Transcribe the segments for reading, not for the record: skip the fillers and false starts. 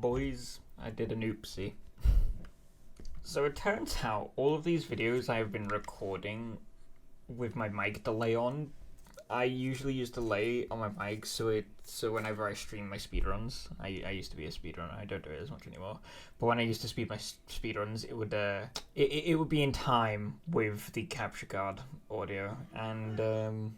boys, I did an oopsie. So it turns out all of these videos I've been recording with my mic delay on, I usually use delay on my mic so whenever I stream my speedruns, I used to be a speedrunner, I don't do it as much anymore, but when I used to speed my speedruns, it would be in time with the capture card audio, and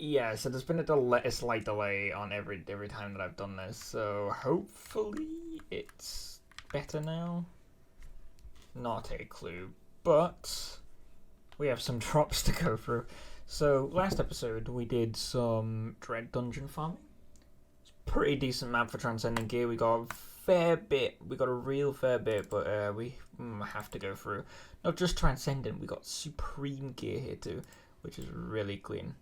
yeah, so there's been a slight delay on every time that I've done this, so hopefully it's better now. Not a clue, but we have some drops to go through. So last episode we did some Dread Dungeon farming. It's a pretty decent map for Transcendent Gear. We got a fair bit. We got a real fair bit, but we have to go through. Not just Transcendent, we got Supreme Gear here too, which is really clean.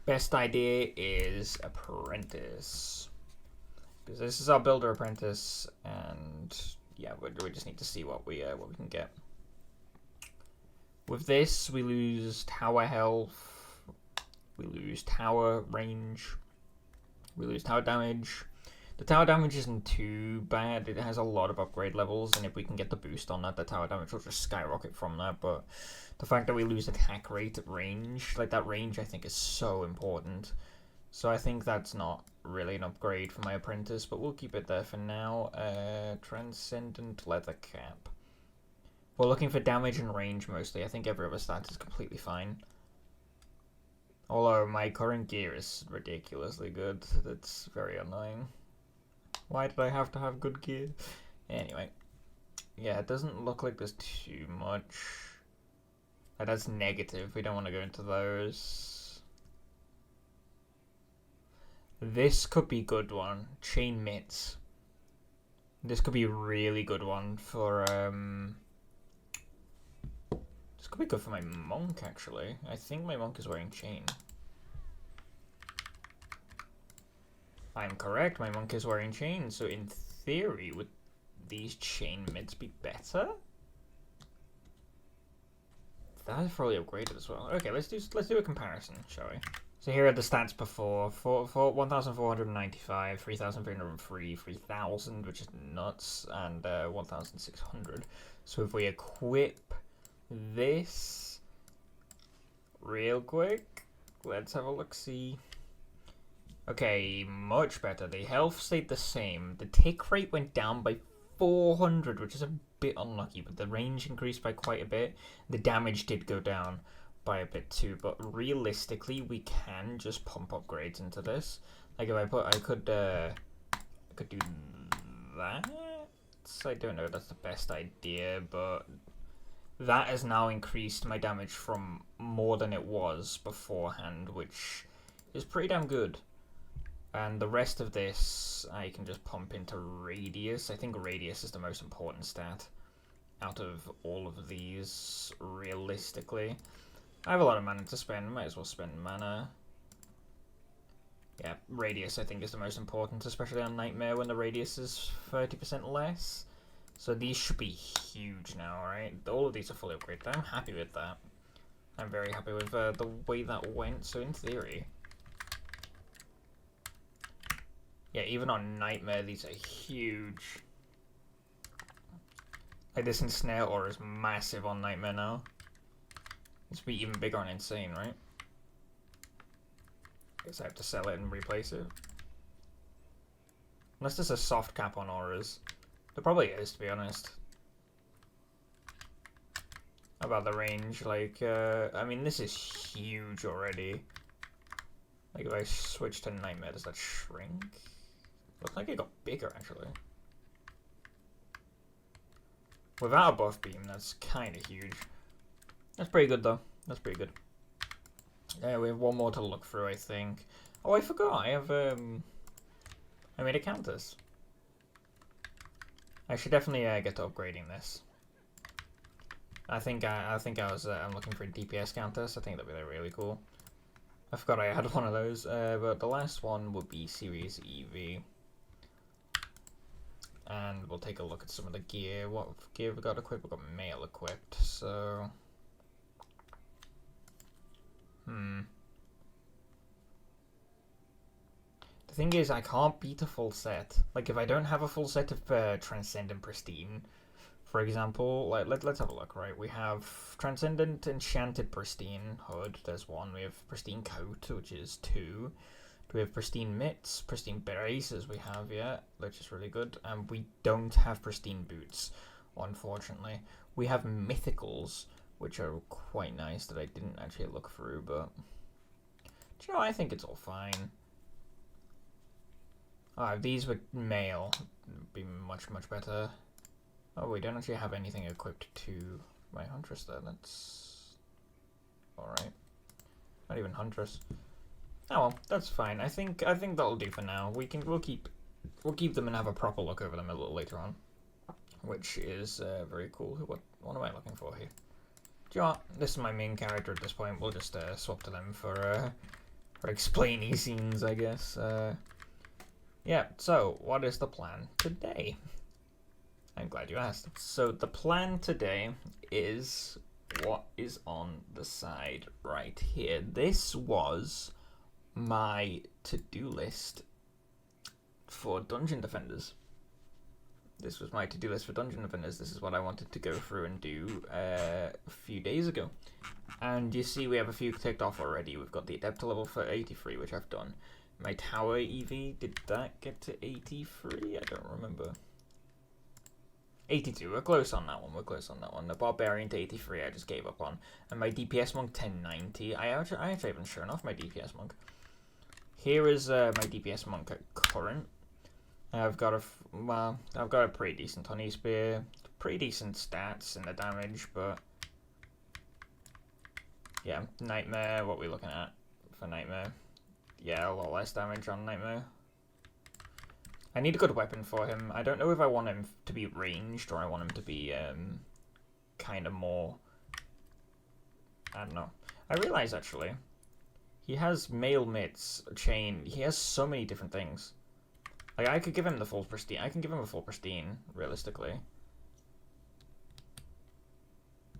Best idea is Apprentice, because this is our Builder Apprentice, and yeah, we just need to see what we can get. With this, we lose tower health, we lose tower range, we lose tower damage. The tower damage isn't too bad, it has a lot of upgrade levels, and if we can get the boost on that, the tower damage will just skyrocket from that, but the fact that we lose attack rate at range, like that range I think is so important. So I think that's not really an upgrade for my Apprentice, but we'll keep it there for now. Transcendent Leather Cap. We're looking for damage and range mostly. I think every other stat is completely fine. Although my current gear is ridiculously good. That's very annoying. Why did I have to have good gear? Anyway. Yeah, it doesn't look like there's too much. That's negative. We don't want to go into those. This could be a good one. Chain mitts. This could be a really good one for this could be good for my monk, actually. I think my monk is wearing chain. I'm correct, my monk is wearing chain, so in theory, would these chain mitts be better? That is probably upgraded as well. Okay, let's do a comparison, shall we? So here are the stats before. For 1,495, 3,303, 3,000, which is nuts, and 1,600. So if we equip this real quick, let's have a look-see. Okay, much better. The health stayed the same. The tick rate went down by 400, which is a bit unlucky, but the range increased by quite a bit. The damage did go down by a bit too, but realistically we can just pump upgrades into this. Like if I could do that. I don't know if that's the best idea, but that has now increased my damage from more than it was beforehand, which is pretty damn good. And the rest of this I can just pump into radius. I think radius is the most important stat out of all of these, realistically. I have a lot of mana to spend, might as well spend mana. Yeah, radius I think is the most important, especially on Nightmare when the radius is 30% less. So these should be huge now, right? All of these are fully upgraded. I'm happy with that. I'm very happy with the way that went, so in theory. Yeah, even on Nightmare, these are huge. Like this Ensnare Aura is massive on Nightmare now. This would be even bigger on Insane, right? Guess I have to sell it and replace it. Unless there's a soft cap on auras. There probably is, to be honest. How about the range? Like, I mean, this is huge already. Like, if I switch to Nightmare, does that shrink? Looks like it got bigger, actually. Without a buff beam, that's kind of huge. That's pretty good, though. That's pretty good. Yeah, we have one more to look through, I think. Oh, I forgot. I have, I made a Countess. I should definitely get to upgrading this. I think I'm looking for a DPS Countess. I think that'd be really cool. I forgot I had one of those, but the last one would be Series EV. And we'll take a look at some of the gear. What gear have we got equipped? We've got mail equipped, so... The The thing is, I can't beat a full set. Like, if I don't have a full set of Transcendent Pristine, for example, like let's have a look, right? We have Transcendent Enchanted Pristine Hood, there's one. We have Pristine Coat, which is 2. We have Pristine Mitts, Pristine Braces we have, yeah, which is really good. And we don't have Pristine Boots, unfortunately. We have Mythicals, which are quite nice that I didn't actually look through, but... Do you know, I think it's all fine. If these were male, it'd be much, much better. Oh, we don't actually have anything equipped to my Huntress there, that's... Alright. Not even Huntress. Oh well, that's fine. I think that'll do for now. We'll keep them and have a proper look over them a little later on, which is very cool. What am I looking for here? Do you know what? This is my main character at this point. We'll just swap to them for explaining scenes, I guess. Yeah. So, what is the plan today? I'm glad you asked. So the plan today is what is on the side right here. This was my to-do list for Dungeon Defenders. This was my to-do list for Dungeon Defenders. This is what I wanted to go through and do a few days ago. And you see we have a few ticked off already. We've got the Adept level for 83, which I've done. My Tower EV, did that get to 83? I don't remember. 82, we're close on that one. The Barbarian to 83 I just gave up on. And my DPS Monk 1090. I actually haven't shown off my DPS Monk. Here is my DPS Monk at current. I've got a pretty decent Honey Spear, pretty decent stats in the damage, but yeah, Nightmare, what are we looking at for Nightmare? Yeah, a lot less damage on Nightmare. I need a good weapon for him. I don't know if I want him to be ranged or I want him to be kind of more, I don't know. I realize actually, he has Mail Mitts, Chain, he has so many different things. Like, I could give him the full Pristine. I can give him a full Pristine, realistically.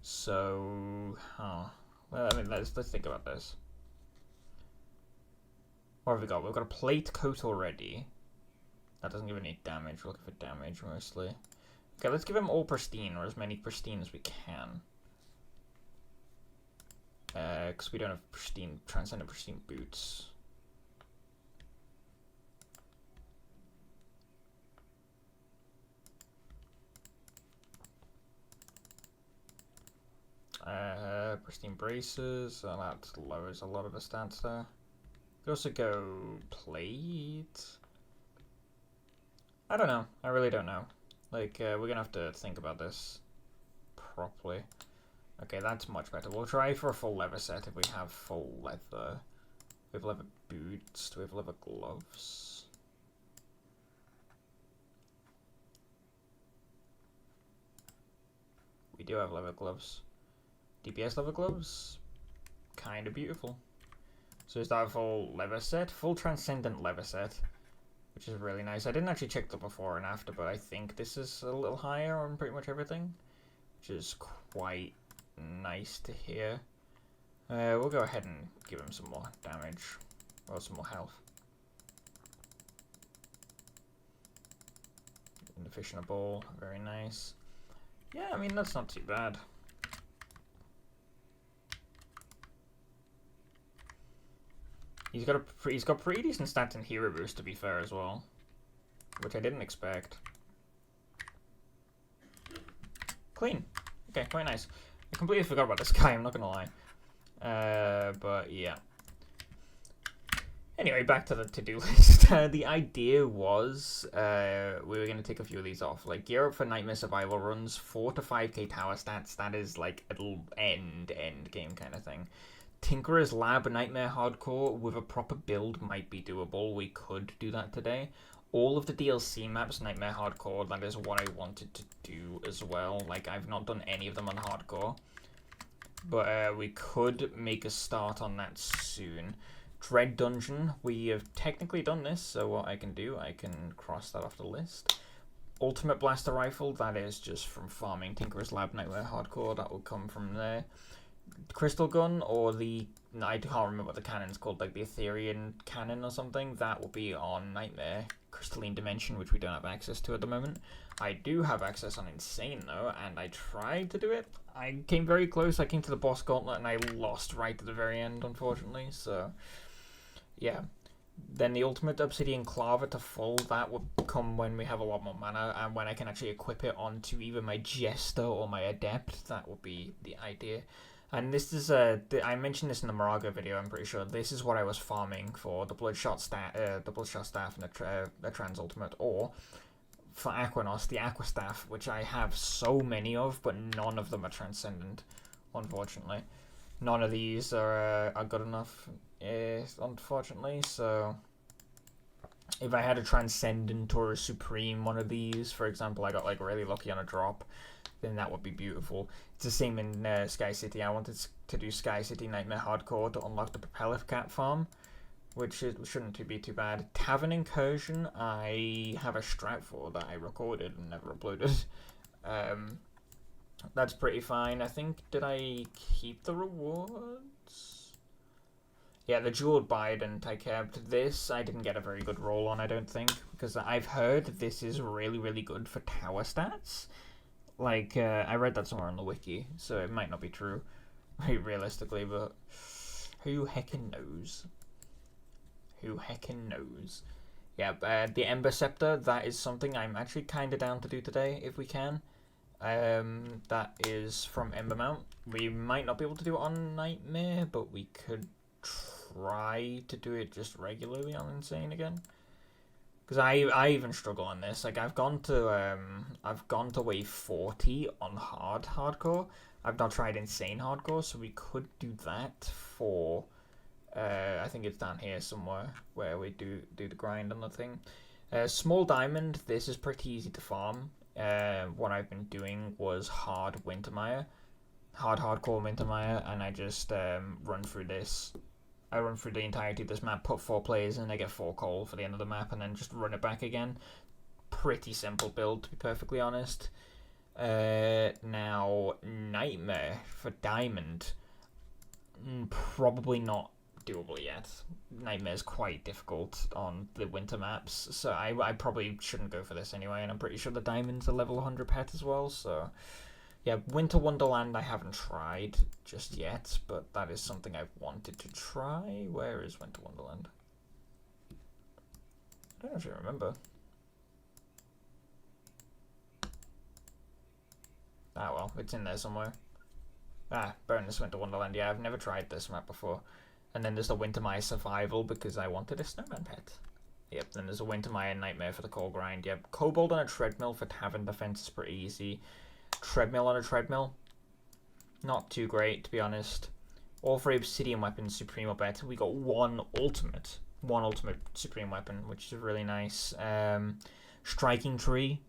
So, well, I mean, let's think about this. What have we got? We've got a Plate Coat already. That doesn't give any damage. We're looking for damage, mostly. Okay, let's give him all Pristine, or as many Pristine as we can. Because we don't have Pristine, Transcendent Pristine Boots. Pristine Braces, so that lowers a lot of the stats there. Could also go Plate. I don't know. I really don't know. Like, we're gonna have to think about this properly. Okay, that's much better. We'll try for a full leather set if we have full leather. We have leather boots. Do we have leather gloves? We do have leather gloves. DPS leather gloves? Kinda beautiful. So is that a full leather set? Full Transcendent leather set. Which is really nice. I didn't actually check the before and after, but I think this is a little higher on pretty much everything. Which is quite nice to hear. We'll go ahead and give him some more damage. Or some more health. And the fish in a bowl. Very nice. Yeah, I mean, that's not too bad. He's got pretty decent stats in Hero Boost, to be fair, as well. Which I didn't expect. Clean. Okay, quite nice. I completely forgot about this guy, I'm not gonna lie. But yeah. Anyway, back to the to-do list. The idea was we were going to take a few of these off. Like, gear up for Nightmare Survival runs, 4 to 5k tower stats. That is like a little end game kind of thing. Tinkerer's Lab Nightmare Hardcore with a proper build might be doable. We could do that today. All of the DLC maps, Nightmare Hardcore, that is what I wanted to do as well. Like, I've not done any of them on Hardcore. But we could make a start on that soon. Dread Dungeon, we have technically done this, so what I can do, I can cross that off the list. Ultimate Blaster Rifle, that is just from farming Tinkerer's Lab Nightmare Hardcore, that will come from there. crystal gun or the I can't remember what the cannon's called, like the Ethereal cannon or something. That will be on Nightmare Crystalline Dimension, which we don't have access to at the moment. I do have access on Insane though, and I tried to do it. I came very close. I came to the boss gauntlet and I lost right at the very end, unfortunately. So yeah. Then the ultimate Obsidian Clava to full, that would come when we have a lot more mana and when I can actually equip it onto either my Jester or my Adept. That would be the idea. And this is I mentioned this in the Moraga video. I'm pretty sure this is what I was farming for the Bloodshot staff, and the Trans Ultimate, or for Aquanos, the Aqua Staff, which I have so many of, but none of them are Transcendent, unfortunately. None of these are good enough, unfortunately. So if I had a Transcendent or a Supreme one of these, for example, I got like really lucky on a drop, then that would be beautiful. It's the same in Sky City. I wanted to do Sky City Nightmare Hardcore to unlock the Propeller Cat farm, which shouldn't be too bad. Tavern Incursion, I have a strat for that I recorded and never uploaded. That's pretty fine. I think, did I keep the rewards? Yeah, the Jeweled Bident I kept. This I didn't get a very good roll on, I don't think, because I've heard this is really, really good for tower stats. Like, I read that somewhere on the wiki, so it might not be true, realistically, but who heckin' knows? Who heckin' knows? Yeah, the Ember Scepter, that is something I'm actually kind of down to do today, if we can. That is from Embermount. We might not be able to do it on Nightmare, but we could try to do it just regularly on Insane again. Because I even struggle on this. Like I've gone to wave 40 on hardcore. I've not tried Insane Hardcore, so we could do that for I think it's down here somewhere where we do the grind on the thing. Small Diamond, this is pretty easy to farm. What I've been doing was hardcore Wintermire, and I just run through this. I run through the entirety of this map, put 4 players in, I get 4 coal for the end of the map, and then just run it back again. Pretty simple build, to be perfectly honest. Now, Nightmare for Diamond. Probably not doable yet. Nightmare's quite difficult on the winter maps, so I probably shouldn't go for this anyway, and I'm pretty sure the Diamond's a level 100 pet as well, so... Yeah, Winter Wonderland I haven't tried just yet, but that is something I've wanted to try. Where is Winter Wonderland? I don't actually remember. Ah well, it's in there somewhere. Ah, Bonus Winter Wonderland. Yeah, I've never tried this map before. And then there's the Wintermire Survival because I wanted a snowman pet. Yep, then there's a Wintermire Nightmare for the core grind. Yep, Kobold on a Treadmill for Tavern Defense is pretty easy. Treadmill on a Treadmill, not too great to be honest. All 3 Obsidian weapons, Supreme or better. We got one ultimate Supreme weapon, which is really nice. Striking Tree,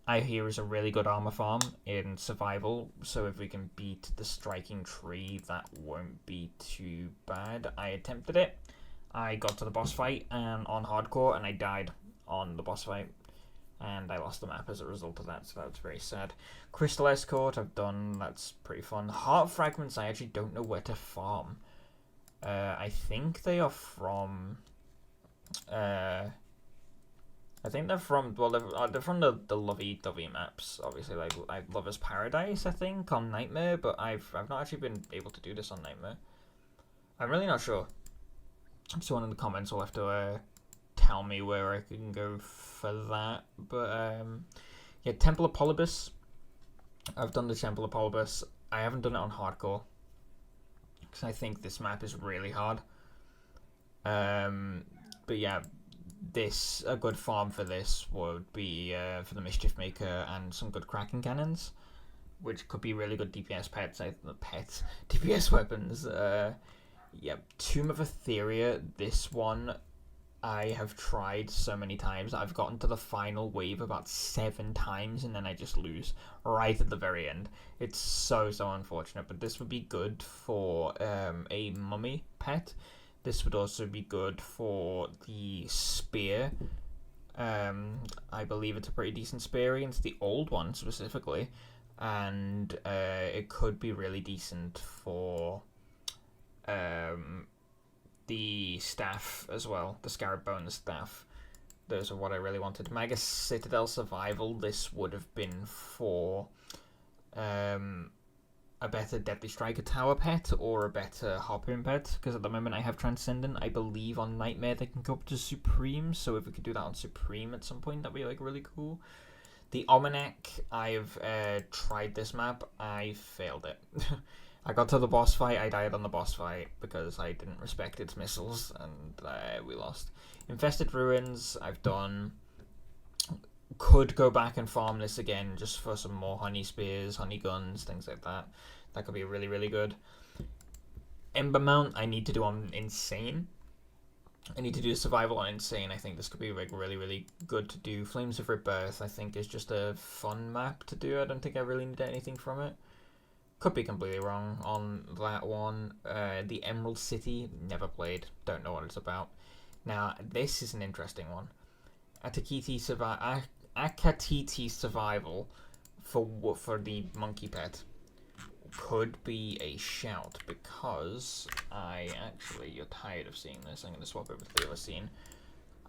I hear, is a really good armor farm in survival, so if we can beat the Striking Tree, that won't be too bad. I attempted it. I got to the boss fight and on hardcore, and I died on the boss fight. And I lost the map as a result of that, so that's very sad. Crystal Escort, I've done, that's pretty fun. Heart Fragments, I actually don't know where to farm. I think they are from... I think they're from, well, they're from the lovey-dovey maps, obviously, like Lover's Paradise, I think, on Nightmare, but I've not actually been able to do this on Nightmare. I'm really not sure. Someone in the comments will have to... tell me where I can go for that, but yeah, Temple of Polybus. I've done the Temple of Polybus. I haven't done it on hardcore because I think this map is really hard. But yeah, a good farm for this would be for the Mischief Maker and some good Kraken cannons, which could be really good DPS DPS weapons. Yeah, Tomb of Etheria. This one I have tried so many times. I've gotten to the final wave about 7 times and then I just lose right at the very end. It's so unfortunate, but this would be good for a mummy pet. This would also be good for the spear. I believe it's a pretty decent spear against the old one specifically. and it could be really decent for the staff as well, the Scarab Bonus staff. Those are what I really wanted. Magus Citadel Survival, this would have been for a better Deadly Striker Tower pet or a better Harpoon pet, because at the moment I have Transcendent. I believe on Nightmare they can go up to Supreme, so if we could do that on Supreme at some point, that'd be like really cool. The Almanac, I've tried this map, I failed it. I got to the boss fight, I died on the boss fight because I didn't respect its missiles, and we lost. Infested Ruins, I've done. Could go back and farm this again just for some more honey spears, honey guns, things like that. That could be really, really good. Ember Mount, I need to do on Insane. I need to do survival on Insane. I think this could be like really, really good to do. Flames of Rebirth, I think, is just a fun map to do. I don't think I really need anything from it. Could be completely wrong on that one. The Emerald City, never played. Don't know what it's about. Now, this is an interesting one. Akatiti Survival for the monkey pet could be a shout, because you're tired of seeing this. I'm going to swap over to the other scene.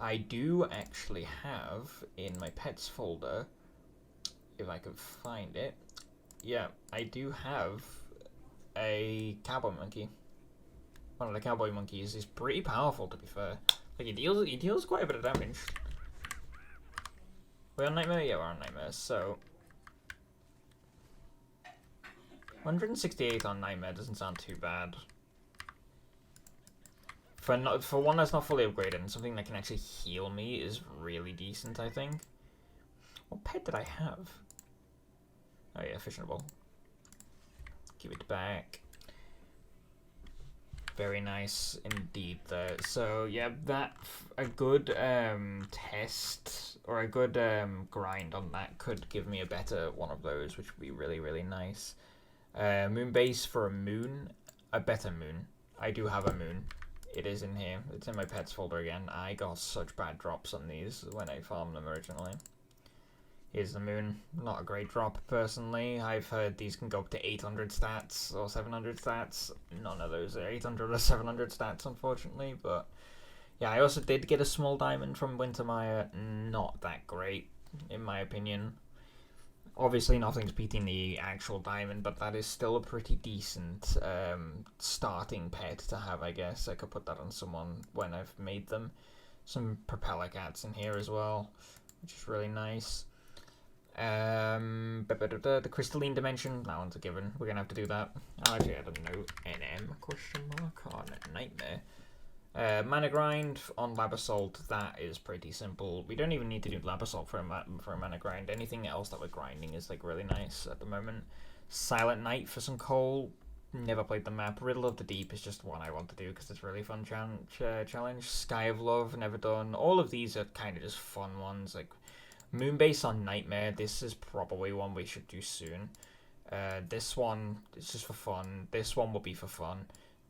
I do actually have in my pets folder, if I can find it, yeah, I do have a cowboy monkey. One of the cowboy monkeys is pretty powerful, to be fair. Like, he deals quite a bit of damage. We're on Nightmare? Yeah, we're on Nightmare, so 168 on Nightmare doesn't sound too bad. For one that's not fully upgraded and something that can actually heal me is really decent, I think. What pet did I have? Oh yeah, Fissionable. Give it back. Very nice indeed there. So yeah, that a good test or a good grind on that could give me a better one of those, which would be really, really nice. Moonbase for a moon, a better moon. I do have a moon. It is in here. It's in my pets folder again. I got such bad drops on these when I farmed them originally. Here's the moon. Not a great drop, personally. I've heard these can go up to 800 stats or 700 stats. None of those are 800 or 700 stats, unfortunately. But yeah, I also did get a small diamond from Wintermire. Not that great, in my opinion. Obviously, nothing's beating the actual diamond, but that is still a pretty decent starting pet to have, I guess. I could put that on someone when I've made them. Some propeller cats in here as well, which is really nice. The crystalline dimension, that one's a given. We're gonna have to do that. Actually, I don't know. NM question mark on Nightmare. Mana grind on Lab Assault, that is pretty simple. We don't even need to do Lab Assault for a mana grind. Anything else that we're grinding is like really nice at the moment. Silent Night for some coal. Never played the map. Riddle of the Deep is just one I want to do because it's a really fun challenge. Sky of Love, never done. All of these are kind of just fun ones. Like Moonbase on Nightmare, this is probably one we should do soon. This one is just for fun. This one will be for fun.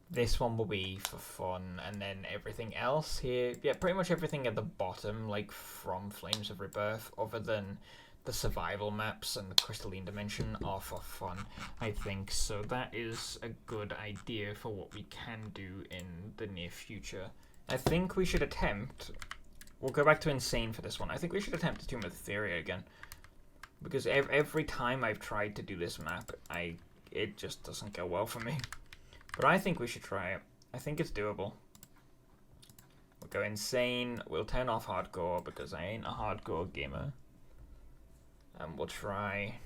This one will be for fun. And then everything else here, yeah, pretty much everything at the bottom, like from Flames of Rebirth, other than the survival maps and the crystalline dimension, are for fun, I think. So that is a good idea for what we can do in the near future. I think we should attempt... We'll go back to Insane for this one. I think we should attempt to Tomb of Theria again. Because every time I've tried to do this map, it just doesn't go well for me. But I think we should try it. I think it's doable. We'll go Insane. We'll turn off Hardcore because I ain't a hardcore gamer. And we'll try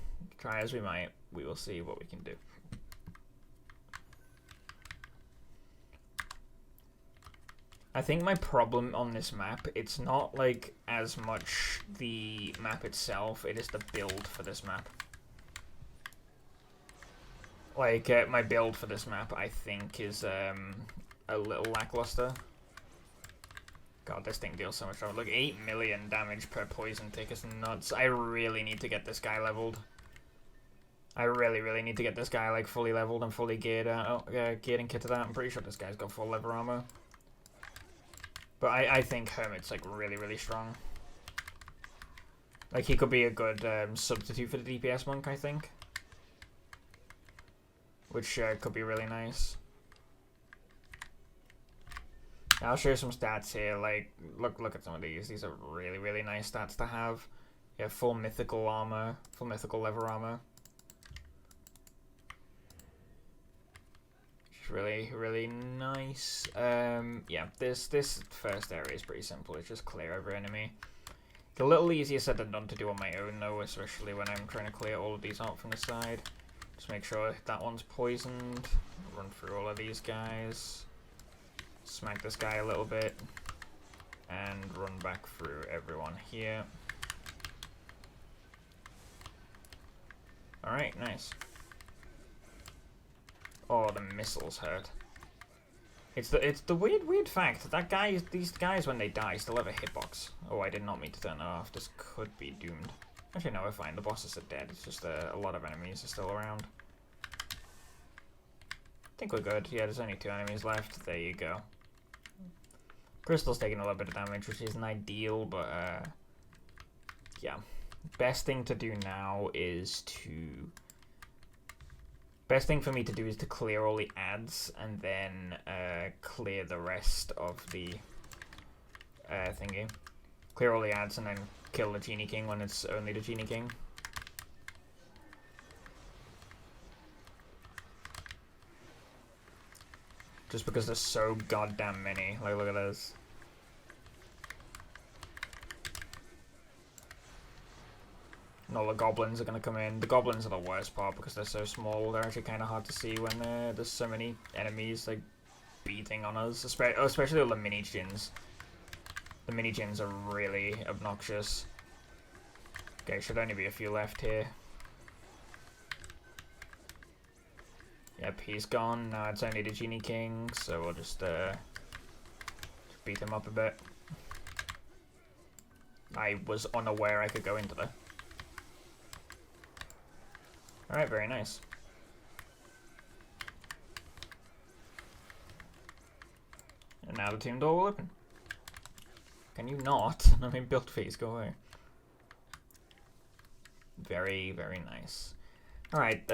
as we might. We will see what we can do. I think my problem on this map, it's not like as much the map itself, it is the build for this map. Like, my build for this map, I think, is a little lackluster. God, this thing deals so much damage. Look, 8 million damage per poison tick is nuts. I really need to get this guy leveled. I really, really need to get this guy, like, fully leveled and fully geared out. Geared and kitted out. I'm pretty sure this guy's got full leather armor. But I think Hermit's, like, really, really strong. Like, he could be a good substitute for the DPS monk, I think. which could be really nice. I'll show you some stats here. Like, look at some of these. These are really, really nice stats to have. Yeah, full mythical armor, full mythical leather armor. Which is really, really nice. Yeah, this first area is pretty simple. It's just clear every enemy. It's a little easier said than done to do on my own, though, especially when I'm trying to clear all of these out from the side. Just make sure that one's poisoned. Run through all of these guys. Smack this guy a little bit. And run back through everyone here. Alright, nice. Oh, the missiles hurt. It's the weird fact that these guys when they die still have a hitbox. Oh, I did not mean to turn that off. This could be doomed. Actually, no, we're fine. The bosses are dead. It's just a lot of enemies are still around. I think we're good. Yeah, there's only 2 enemies left. There you go. Crystal's taking a little bit of damage, which isn't ideal, but yeah. Best thing to do now is to... Best thing for me to do is to clear all the ads and then clear the rest of the thingy. Clear all the ads and then kill the Genie King when it's only the Genie King. Just because there's so goddamn many. Like, look at this. And all the goblins are going to come in. The goblins are the worst part because they're so small. They're actually kind of hard to see when there's so many enemies like beating on us. Especially all the mini-djinns. The mini-djinns are really obnoxious. Okay, should only be a few left here. Yep, he's gone. Now it's only the Genie King, so we'll just beat him up a bit. I was unaware I could go into there. Alright, very nice. And now the tomb door will open. Can you not? I mean, build phase, go away. Very, very nice. Alright,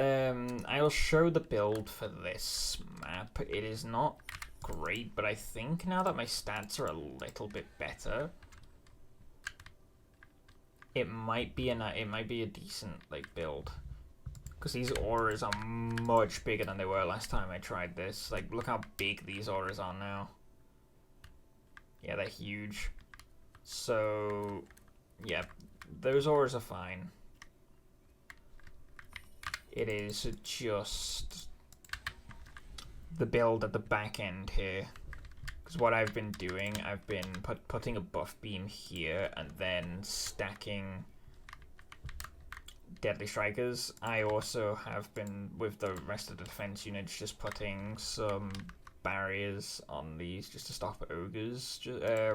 I'll show the build for this map. It is not great, but I think now that my stats are a little bit better, it might be a decent like build. Because these auras are much bigger than they were last time I tried this. Like, look how big these auras are now. Yeah, they're huge. So, yeah, those auras are fine. It is just the build at the back end here. Because what I've been doing, I've been putting a buff beam here and then stacking Deadly Strikers. I also have been, with the rest of the defense units, just putting some barriers on these just to stop ogres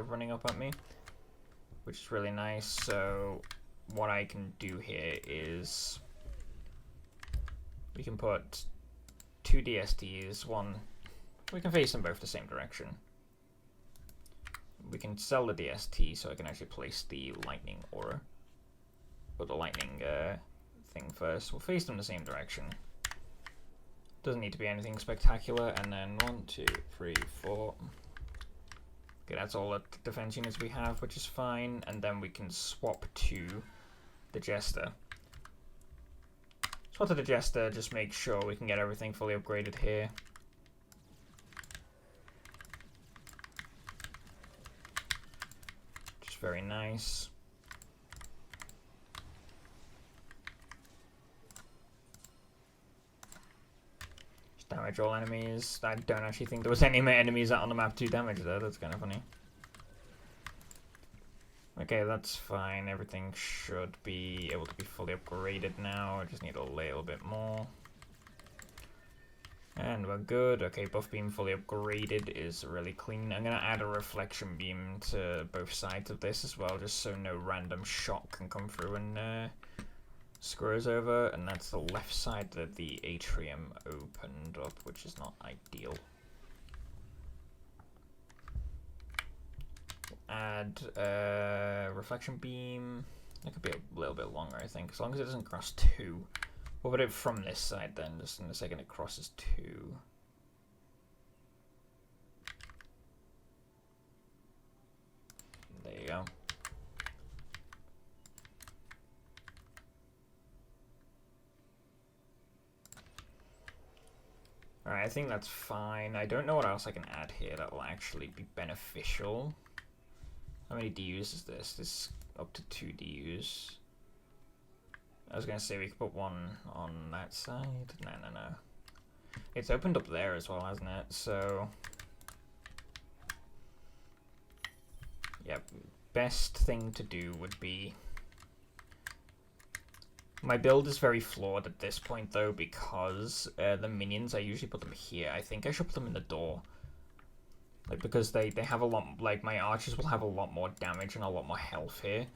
running up at me. Which is really nice. So what I can do here is... we can put 2 DSTs, one... we can face them both the same direction. We can sell the DST so I can actually place the lightning aura. Or the lightning thing first. We'll face them the same direction. Doesn't need to be anything spectacular. And then 1, 2, 3, 4. Okay, that's all the defense units we have, which is fine. And then we can swap to the Jester. Swap to the Jester, just make sure we can get everything fully upgraded here. Just very nice. Just damage all enemies. I don't actually think there was any enemies out on the map to damage there. That's kind of funny. Okay, that's fine. Everything should be able to be fully upgraded now. I just need a little bit more. And we're good. Okay, buff beam fully upgraded is really clean. I'm going to add a reflection beam to both sides of this as well, just so no random shot can come through and screw us over. And that's the left side that the atrium opened up, which is not ideal. Add reflection beam. That could be a little bit longer, I think, as long as it doesn't cross 2. We'll put it from this side then, just in a second it crosses 2. There you go. Alright, I think that's fine. I don't know what else I can add here that will actually be beneficial. How many DUs is this? This is up to 2 DUs. I was going to say we could put one on that side. No. It's opened up there as well, hasn't it? So, yeah, best thing to do would be... My build is very flawed at this point, though, because the minions, I usually put them here. I think I should put them in the door. Like, because they have a lot... Like, my archers will have a lot more damage and a lot more health here.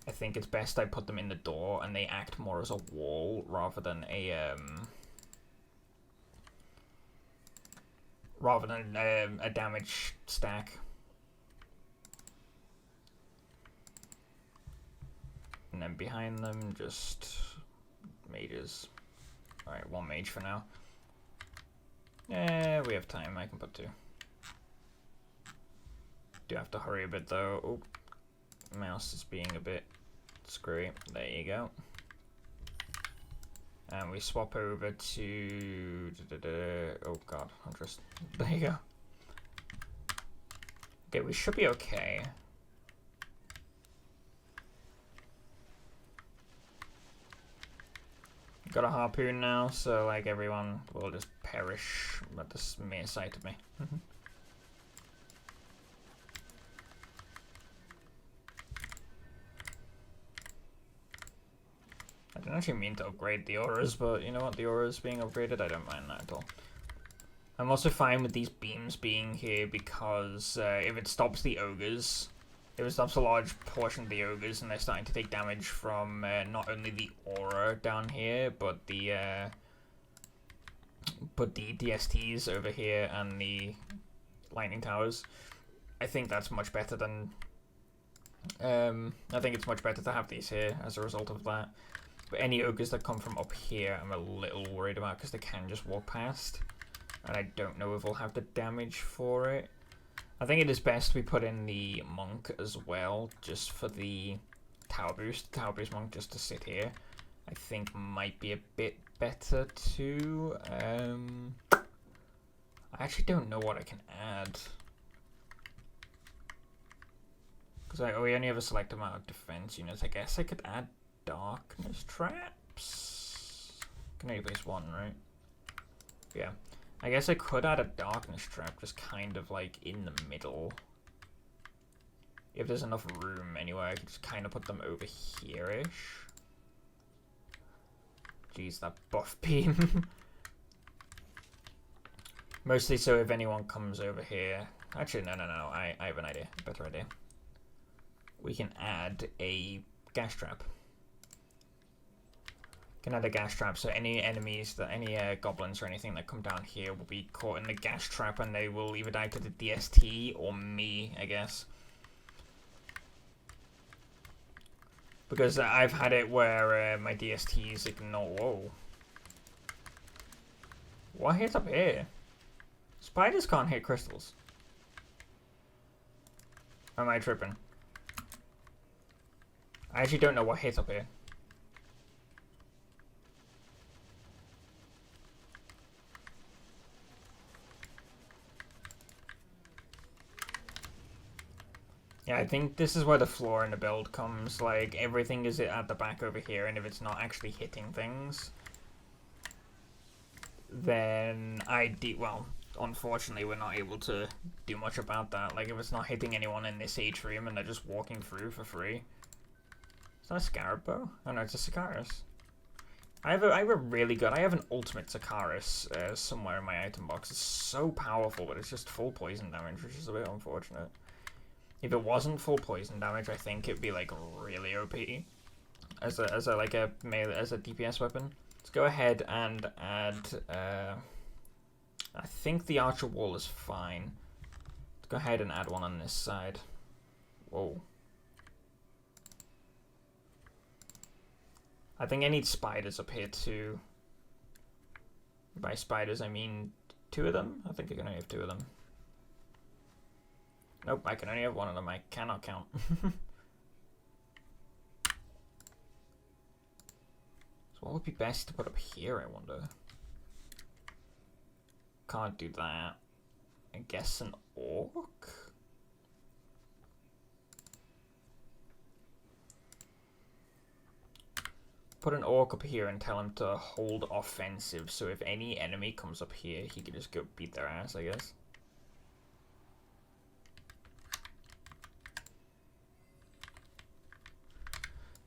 I think it's best I put them in the door and they act more as a wall rather than a damage stack. And then behind them, just mages. Alright, 1 mage for now. Yeah, we have time. I can put 2. Do have to hurry a bit though. Oh, mouse is being a bit screwy. There you go. And we swap over to... Oh god, Huntress. There you go. Okay, we should be okay. Got a harpoon now, so like everyone will just perish at the mere sight of me. I didn't actually mean to upgrade the auras, but you know what, the auras being upgraded, I don't mind that at all. I'm also fine with these beams being here because if it stops the ogres, if it stops a large portion of the ogres and they're starting to take damage from not only the aura down here, but the DSTs over here and the lightning towers, I think that's much better than... I think it's much better to have these here as a result of that. But any ogres that come from up here, I'm a little worried about because they can just walk past. And I don't know if we'll have the damage for it. I think it is best we put in the monk as well, just for the tower boost. Tower boost monk just to sit here, I think might be a bit better too. I actually don't know what I can add. Because we only have a select amount of defense units. I guess I could add darkness traps. Can only place 1, right? Yeah. I guess I could add a darkness trap, just kind of like in the middle. If there's enough room anyway, I could just kind of put them over here-ish. Jeez, that buff beam. Mostly so if anyone comes over here. Actually, no. I have an idea. A better idea. We can add a gas trap. Can add a gas trap, so any enemies, any goblins or anything that come down here will be caught in the gas trap and they will either die to the DST or me, I guess. Because I've had it where my DSTs ignore... Whoa. What hits up here? Spiders can't hit crystals. Or am I tripping? I actually don't know what hits up here. Yeah, I think this is where the flaw in the build comes. Like, everything is at the back over here, and if it's not actually hitting things, then well, unfortunately, we're not able to do much about that. Like, if it's not hitting anyone in this atrium and they're just walking through for free. Is that a Scarab Bow? Oh no, it's a Sikaris. I have an ultimate Sikaris somewhere in my item box. It's so powerful, but it's just full poison damage, which is a bit unfortunate. If it wasn't full poison damage, I think it'd be like really OP as a DPS weapon. Let's go ahead and add. I think the Archer Wall is fine. Let's go ahead and add one on this side. Whoa. I think I need spiders up here too. By spiders, I mean 2 of them? I think I can only have 2 of them. Nope, I can only have 1 of them. I cannot count. So what would be best to put up here, I wonder? Can't do that. I guess an orc? Put an orc up here and tell him to hold offensive, so if any enemy comes up here, he can just go beat their ass, I guess.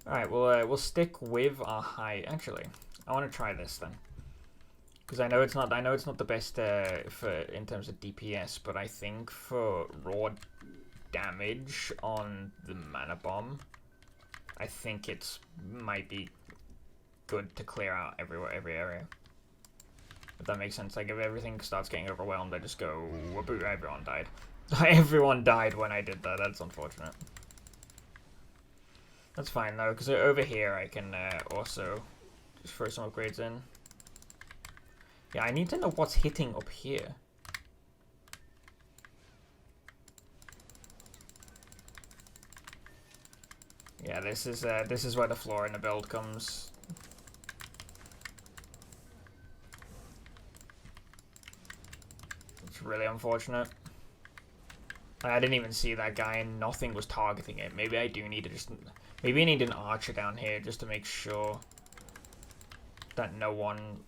Alright, we'll stick with our high. Actually, I want to try this then, because I know it's not the best in terms of DPS, but I think for raw damage on the mana bomb, I think it's might be good to clear out every area. If that makes sense. Like if everything starts getting overwhelmed, I just go whoop, everyone died. Everyone died when I did that. That's unfortunate. That's fine though, because over here I can also just throw some upgrades in. Yeah, I need to know what's hitting up here. Yeah, this is where the flaw in the build comes. It's really unfortunate. I didn't even see that guy and nothing was targeting it. Maybe I do need to just... Maybe I need an archer down here just to make sure that no one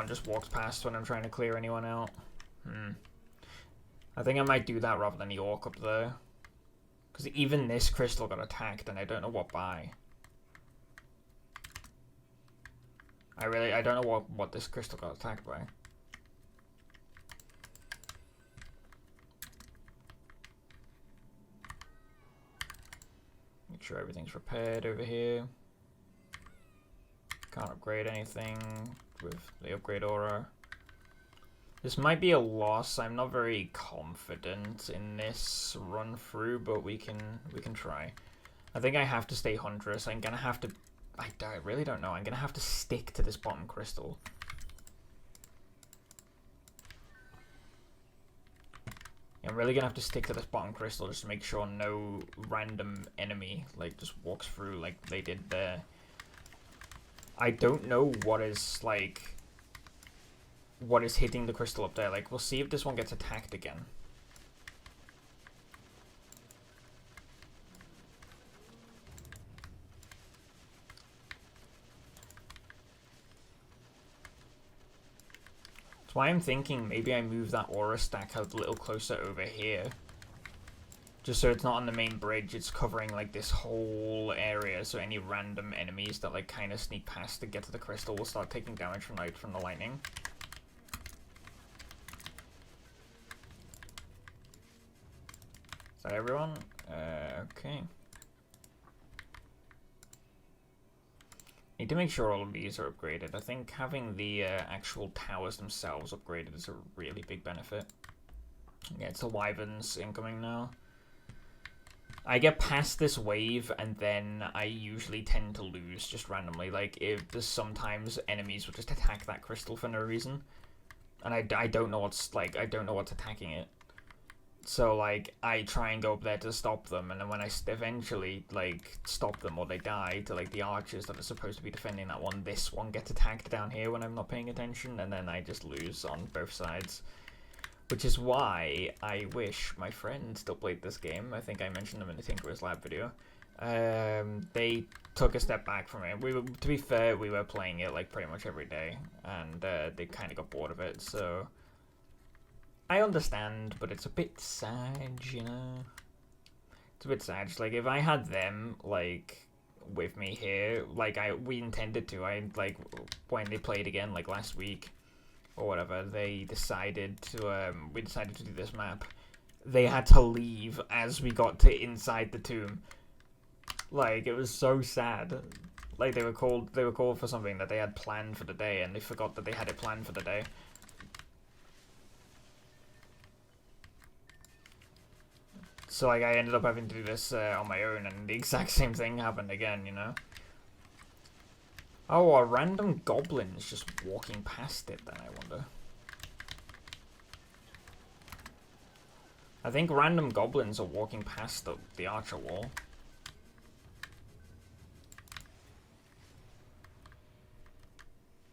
just walks past when I'm trying to clear anyone out. I think I might do that rather than the orc up there. Because even this crystal got attacked and I don't know what by. I don't know what this crystal got attacked by. Make sure everything's repaired over here. Can't upgrade anything with the upgrade aura. This might be a loss. I'm not very confident in this run through, but we can try. I think I have to stay Huntress. I'm gonna have to... I really don't know. I'm gonna have to stick to this bottom crystal. I'm really gonna have to stick to this bottom crystal just to make sure no random enemy like just walks through like they did there. I don't know what is hitting the crystal up there. Like, we'll see if this one gets attacked again. That's why I'm thinking maybe I move that aura stack a little closer over here. Just so it's not on the main bridge, it's covering like this whole area, so any random enemies that like kind of sneak past to get to the crystal will start taking damage from the lightning. Is that everyone? Okay. Need to make sure all of these are upgraded. I think having the actual towers themselves upgraded is a really big benefit. Yeah, it's the wyverns incoming now. I get past this wave and then I usually tend to lose just randomly. Like, if there's sometimes enemies will just attack that crystal for no reason. And I don't know what's, like, I don't know what's attacking it. So, like, I try and go up there to stop them, and then when I eventually, like, stop them or they die to, like, the archers that are supposed to be defending that one, this one gets attacked down here when I'm not paying attention, and then I just lose on both sides. Which is why I wish my friend still played this game. I think I mentioned them in the Tinkerer's Lab video. They took a step back from it. To be fair, we were playing it, like, pretty much every day, and they kind of got bored of it, so... I understand, but it's a bit sad, you know? It's a bit sad. Like, if I had them, like, with me here, like, we intended to, like, when they played again, like, last week, or whatever, they decided to, we decided to do this map. They had to leave as we got to inside the tomb. Like, it was so sad. Like, they were called for something that they had planned for the day, and they forgot that they had it planned for the day. So, like, I ended up having to do this on my own, and the exact same thing happened again, you know? Oh, are random goblins just walking past it then, I wonder? I think random goblins are walking past the archer wall.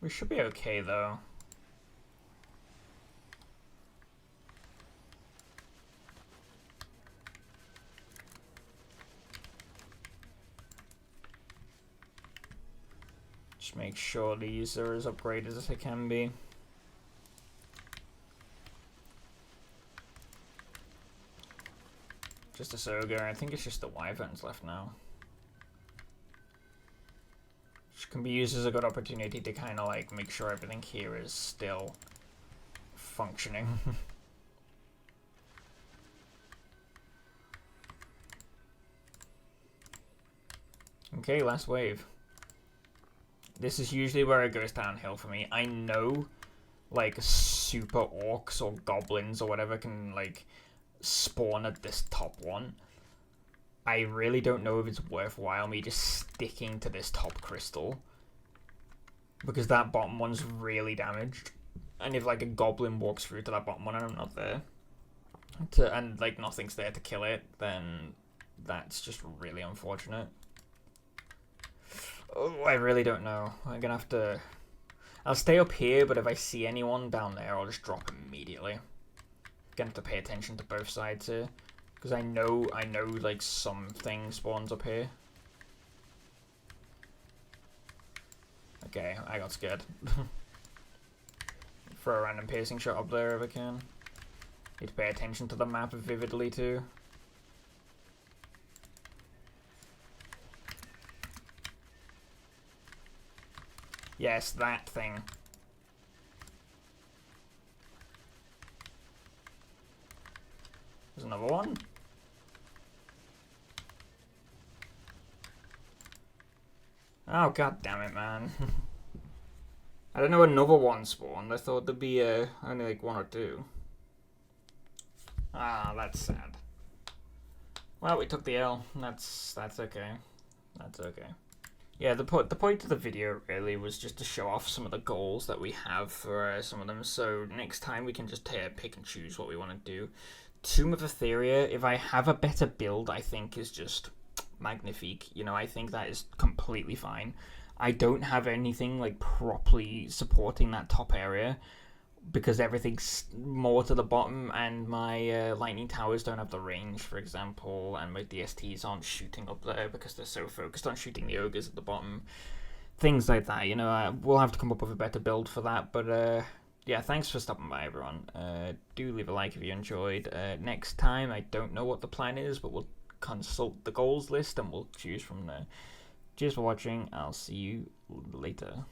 We should be okay, though. Just make sure these are as upgraded as they can be. Just a Soga. I think it's just the Wyverns left now. Which can be used as a good opportunity to kind of like make sure everything here is still functioning. Okay, last wave. This is usually where it goes downhill for me. I know, like, super orcs or goblins or whatever can, like, spawn at this top one. I really don't know if it's worthwhile me just sticking to this top crystal. Because that bottom one's really damaged. And if, like, a goblin walks through to that bottom one and I'm not there, and, like, nothing's there to kill it, then that's just really unfortunate. Oh, I really don't know. I'm gonna have to... I'll stay up here, but if I see anyone down there, I'll just drop immediately. Gonna have to pay attention to both sides here. Because I know, like, something spawns up here. Okay, I got scared. Throw a random piercing shot up there if I can. Need to pay attention to the map vividly too. Yes, that thing. There's another one. Oh, god damn it, man. I don't know another one spawned. I thought there'd be only like one or two. Ah, that's sad. Well, we took the L. That's okay. That's okay. Yeah, the point of the video really was just to show off some of the goals that we have for some of them. So next time we can just pick and choose what we want to do. Tomb of Etheria, if I have a better build, I think is just magnifique. You know, I think that is completely fine. I don't have anything like properly supporting that top area because everything's more to the bottom, and my lightning towers don't have the range, for example, and my DSTs aren't shooting up there because they're so focused on shooting the ogres at the bottom. Things like that, you know, we'll have to come up with a better build for that, but yeah, thanks for stopping by, everyone. Do leave a like if you enjoyed. Next time, I don't know what the plan is, but we'll consult the goals list and we'll choose from there. Cheers for watching. I'll see you later.